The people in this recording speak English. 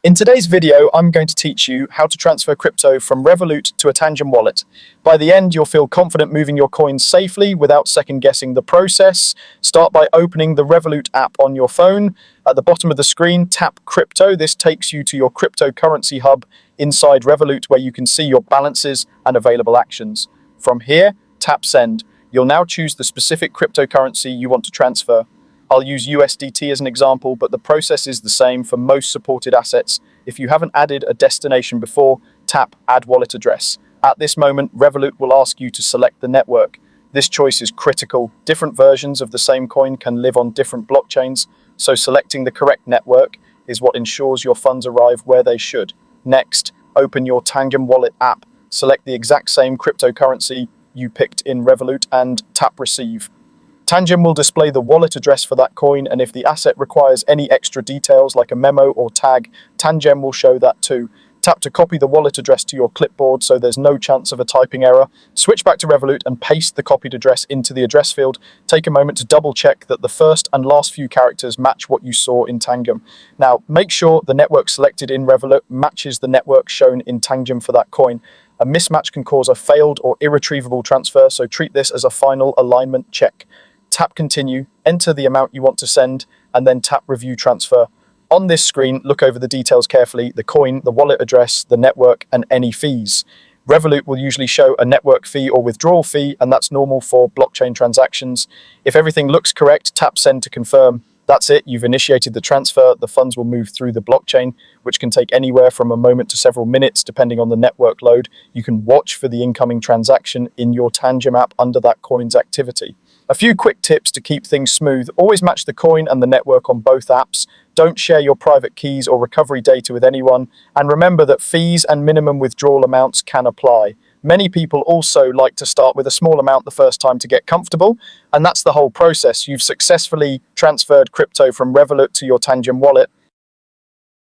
In today's video, I'm going to teach you how to transfer crypto from Revolut to a Tangem wallet. By the end, you'll feel confident moving your coins safely without second guessing the process. Start by opening the Revolut app on your phone. At the bottom of the screen, tap Crypto. This takes you to your cryptocurrency hub inside Revolut where you can see your balances and available actions. From here, tap Send. You'll now choose the specific cryptocurrency you want to transfer. I'll use USDT as an example, but the process is the same for most supported assets. If you haven't added a destination before, tap Add Wallet Address. At this moment, Revolut will ask you to select the network. This choice is critical. Different versions of the same coin can live on different blockchains, so selecting the correct network is what ensures your funds arrive where they should. Next, open your Tangem Wallet app. Select the exact same cryptocurrency you picked in Revolut and tap Receive. Tangem will display the wallet address for that coin, and if the asset requires any extra details like a memo or tag, Tangem will show that too. Tap to copy the wallet address to your clipboard so there's no chance of a typing error. Switch back to Revolut and paste the copied address into the address field. Take a moment to double check that the first and last few characters match what you saw in Tangem. Now, make sure the network selected in Revolut matches the network shown in Tangem for that coin. A mismatch can cause a failed or irretrievable transfer, so treat this as a final alignment check. Tap Continue, enter the amount you want to send, and then tap Review Transfer. On this screen, look over the details carefully: the coin, the wallet address, the network, and any fees. Revolut will usually show a network fee or withdrawal fee, and that's normal for blockchain transactions. If everything looks correct, tap Send to confirm. That's it, you've initiated the transfer. The funds will move through the blockchain, which can take anywhere from a moment to several minutes, depending on the network load. You can watch for the incoming transaction in your Tangem app under that coin's activity. A few quick tips to keep things smooth: always match the coin and the network on both apps. Don't share your private keys or recovery data with anyone. And remember that fees and minimum withdrawal amounts can apply. Many people also like to start with a small amount the first time to get comfortable, and that's the whole process. You've successfully transferred crypto from Revolut to your Tangem wallet.